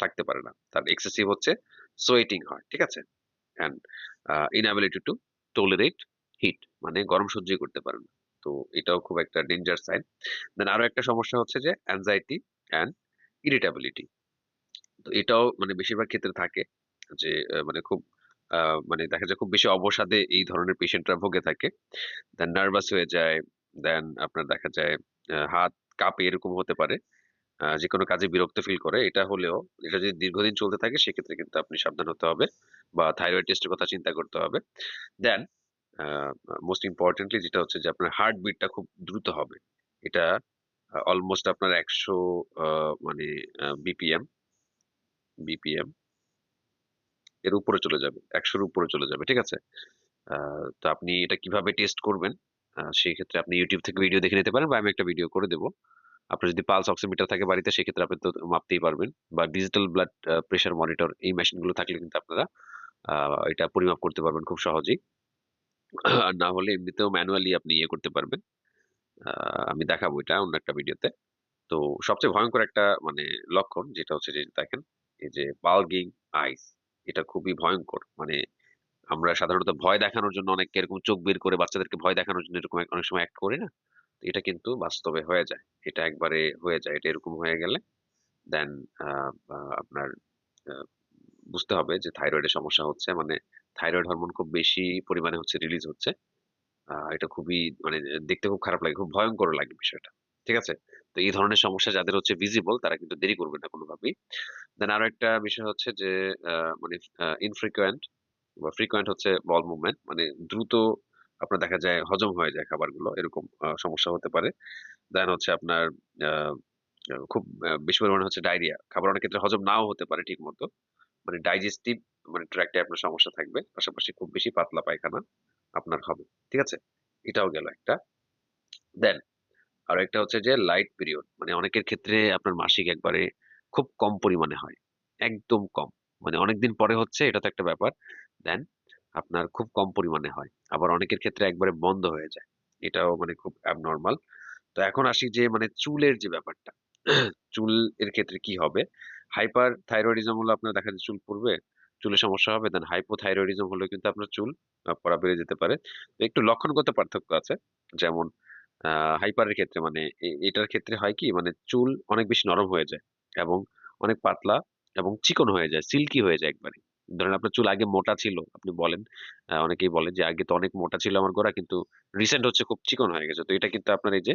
থাকতে পারে না। তার এক্সেসিভ হচ্ছে সোয়েটিং হয়, ঠিক আছে? And inability to tolerate heat, মানে গরম সহ্যই করতে পারে না। তো এটাও খুব একটা ডেঞ্জার সাইন। দেন আরো একটা সমস্যা হচ্ছে যে অ্যাংজাইটি অ্যান্ড ইরিটেবিলিটি। তো এটাও মানে বেশিরভাগ ক্ষেত্রে থাকে যে মানে খুব মানে দেখা যায় খুব বেশি অবসাদে এই ধরনের পেশেন্টরা ভুগে থাকে। দেন নার্ভাস হয়ে যায়। দেন আপনার দেখা যায় হাত কাঁপে, এরকম হতে পারে। যে কোনো কাজে বিরক্ত ফিল করে। এটা হলেও, এটা যদি দীর্ঘদিন চলতে থাকে সেক্ষেত্রে কিন্তু আপনি সাবধান হতে হবে বা থাইরয়েড টেস্টের কথা চিন্তা করতে হবে। দেন মোস্ট ইম্পর্টেন্টলি যেটা হচ্ছে যে আপনার হার্ট বিটটা খুব দ্রুত হবে। এটা অলমোস্ট আপনার 100 মানে বিপিএম বিপিএম এর উপরে চলে যাবে, 100-র উপরে চলে যাবে, ঠিক আছে? তো আপনি এটা কিভাবে টেস্ট করবেন, সেই ক্ষেত্রে আপনি ইউটিউব থেকে ভিডিও দেখে নিতে পারেন বা আমি একটা ভিডিও করে দেবো। আপনার যদি পালস অক্সিমিটার থাকে বাড়িতে সেক্ষেত্রে আপনি তো মাপতেই পারবেন, বা ডিজিটাল ব্লাড প্রেশার মনিটর এই মেশিন গুলো থাকলে কিন্তু আপনারা এটা পরিমাপ করতে পারবেন খুব সহজেই। আর না হলে এমনিতেও ম্যানুয়ালি আপনি ইয়ে করতে পারবেন। আমি দেখাবো এটা অন্য একটা ভিডিওতে। তো সবচেয়ে ভয়ঙ্কর একটা মানে লক্ষণ যেটা হচ্ছে যে দেখেন, এই যে বাল্গিং আইস, এটা খুবই ভয়ঙ্কর। মানে আমরা সাধারণত ভয় দেখানোর জন্য অনেককে এরকম চোখ বের করে বাচ্চাদেরকে ভয় দেখানোর জন্য এরকম অনেক সময় অ্যাক্ট করি না? তো এটা কিন্তু বাস্তবে হয়ে যায়। এটা একবারে হয়ে যায়। এটা এরকম হয়ে গেলে দেন আপনার আহ, বুঝতে হবে যে থাইরয়েডের সমস্যা হচ্ছে। মানে থাইরয়েড হরমোন খুব বেশি পরিমাণে হচ্ছে রিলিজ হচ্ছে। এটা খুবই মানে দেখতে খুব খারাপ লাগে, খুব ভয়ঙ্কর লাগে বিষয়টা, ঠিক আছে? তো এই ধরনের সমস্যা যাদের হচ্ছে ভিজিবল তারা কিন্তু দেরি করবে না কোনোভাবেই। দেন আরো একটা বিষয় হচ্ছে যে মানে ইনফ্রিকুয়েন্ট বা ফ্রিকোয়েন্ট হচ্ছে বল মুভমেন্ট, মানে দ্রুত আপনার দেখা যায় হজম হয়ে যায় খাবারগুলো, এরকম সমস্যা হতে পারে। দেন হচ্ছে আপনার আহ, খুব বেশি পরিমাণে হচ্ছে ডায়রিয়া, খাবার অনেক ক্ষেত্রে হজম নাও হতে পারে ঠিক মতো। মানে ডাইজেস্টিভ মানে ট্র্যাক্টে আপনার সমস্যা থাকবে, পাশাপাশি খুব বেশি পাতলা পায়খানা আপনার হবে, ঠিক আছে? এটাও গেল একটা। দেন আর একটা হচ্ছে যে লাইট পিরিয়ড, মানে অনেকের ক্ষেত্রে আপনার মাসিক একবারে খুব কম পরিমাণে হয়, একদম কম। মানে অনেকদিন পরে হচ্ছে, এটা তো একটা ব্যাপার। দেন আপনার খুব কম পরিমাণে হয়, আবার অনেকের ক্ষেত্রে একবারে বন্ধ হয়ে যায়। এটাও মানে খুব অ্যাবনর্মাল। তো এখন আসি যে মানে চুলের যে ব্যাপারটা, চুল এর ক্ষেত্রে কি হবে? হাইপার থাইরয়েডিজম হলো আপনার দেখা যায় চুল পড়বে, চুলের সমস্যা হবে। দেন হাইপোথাইরয়েডিজম হলে কিন্তু আপনার চুল পড়া বেড়ে যেতে পারে। তো একটু লক্ষণগত পার্থক্য আছে। যেমন হাইপারের ক্ষেত্রে মানে এটার ক্ষেত্রে হয় কি, মানে চুল অনেক বেশি নরম হয়ে যায় এবং অনেক পাতলা এবং চিকন হয়ে যায়, সিল্কি হয়ে যায় একবারে। ধরেন আপনার চুল আগে মোটা ছিল, আপনি বলেন, অনেকেই বলেন যে আগে তো অনেক মোটা ছিল আমার গোড়া, কিন্তু রিসেন্ট হচ্ছে খুব চিকন হয়ে গেছে। তো এটা কিন্তু আপনার এই যে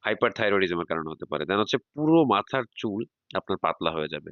হাইপার থাইরয়েডিজমের কারণে হতে পারে। দেন হচ্ছে পুরো মাথার চুল আপনার পাতলা হয়ে যাবে।